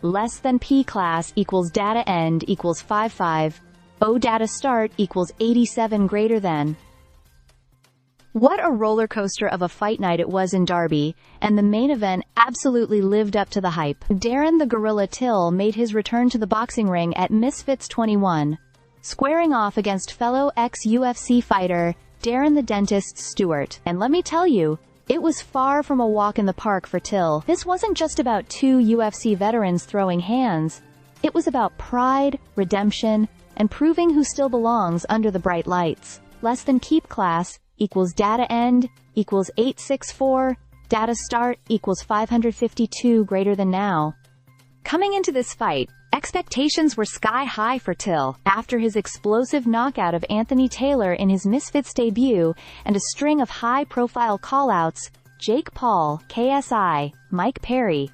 less than P class equals data end equals 55, O data start equals 87 greater than. What a roller coaster of a fight night it was in Derby, and the main event absolutely lived up to the hype. Darren the Gorilla Till made his return to the boxing ring at Misfits 21, squaring off against fellow ex-UFC fighter Darren the Dentist Stewart. And let me tell you, it was far from a walk in the park for Till. This wasn't just about two UFC veterans throwing hands. It was about pride, redemption, and proving who still belongs under the bright lights. Less than keep class equals data end equals 864, data start equals 552 greater than now. Coming into this fight, expectations were sky high for Till. After his explosive knockout of Anthony Taylor in his Misfits debut and a string of high-profile callouts, Jake Paul, KSI, Mike Perry,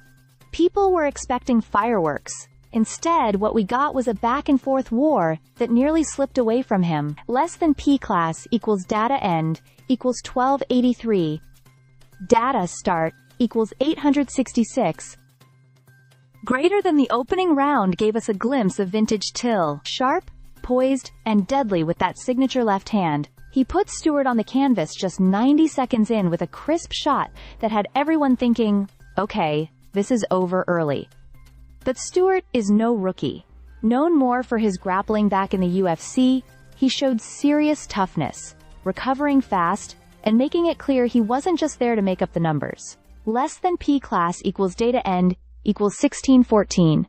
people were expecting fireworks. Instead, what we got was a back-and-forth war that nearly slipped away from him. Less than P class equals data end equals 1283. Data start equals 866. Greater than the opening round gave us a glimpse of vintage Till. Sharp, poised, and deadly with that signature left hand. He put Stewart on the canvas just 90 seconds in with a crisp shot that had everyone thinking, okay, this is over early. But Stewart is no rookie. Known more for his grappling back in the UFC, he showed serious toughness, recovering fast, and making it clear he wasn't just there to make up the numbers. Less than P class equals data end equals 1614.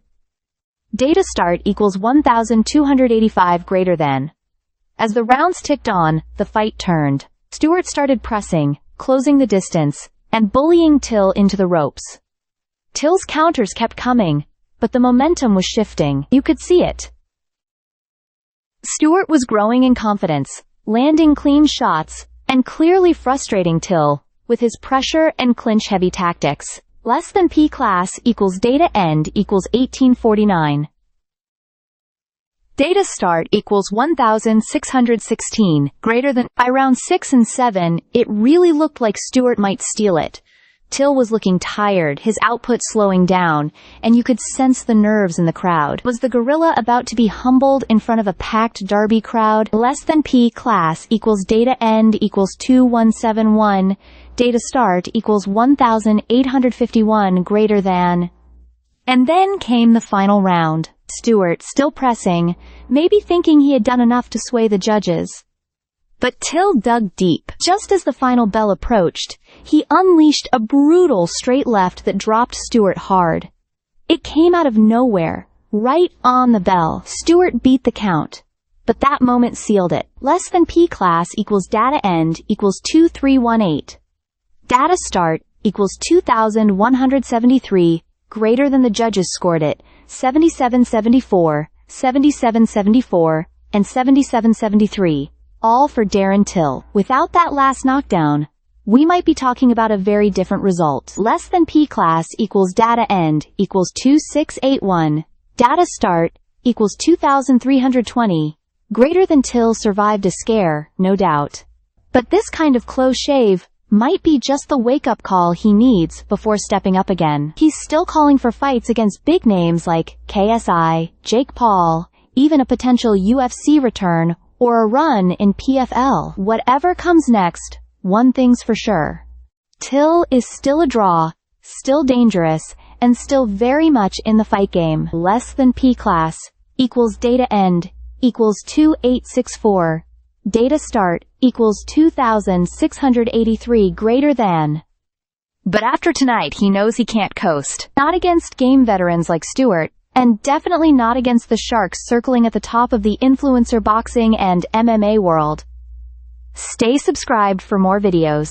Data start equals 1285 greater than. As the rounds ticked on, the fight turned. Stewart started pressing, closing the distance, and bullying Till into the ropes. Till's counters kept coming, but the momentum was shifting. You could see it. Stewart was growing in confidence, landing clean shots, and clearly frustrating Till with his pressure and clinch-heavy tactics. Less than P class equals data end equals 1849. Data start equals 1616, greater than. By round 6 and 7, it really looked like Stewart might steal it. Till was looking tired, his output slowing down, and you could sense the nerves in the crowd. Was the gorilla about to be humbled in front of a packed Derby crowd? Less than P class equals data end equals 2171, data start equals 1851 greater than. And then came the final round. Stewart, still pressing, maybe thinking he had done enough to sway the judges. But Till dug deep. Just as the final bell approached, he unleashed a brutal straight left that dropped Stewart hard. It came out of nowhere, right on the bell. Stewart beat the count, but that moment sealed it. Less than P class equals data end equals 2318. Data start equals 2173, greater than the judges scored it, 7774, 7774, and 7773. All for Darren Till. Without that last knockdown, we might be talking about a very different result. Less than P class equals data end equals 2681. Data start equals 2320. Greater than Till survived a scare, no doubt. But this kind of close shave might be just the wake-up call he needs before stepping up again. He's still calling for fights against big names like KSI, Jake Paul, even a potential UFC return or a run in PFL. Whatever comes next, one thing's for sure. Till is still a draw, still dangerous, and still very much in the fight game. Less than P class equals data end equals 2864. Data start equals 2683 greater than. But after tonight he knows he can't coast. Not against game veterans like Stewart, and definitely not against the sharks circling at the top of the influencer boxing and MMA world. Stay subscribed for more videos.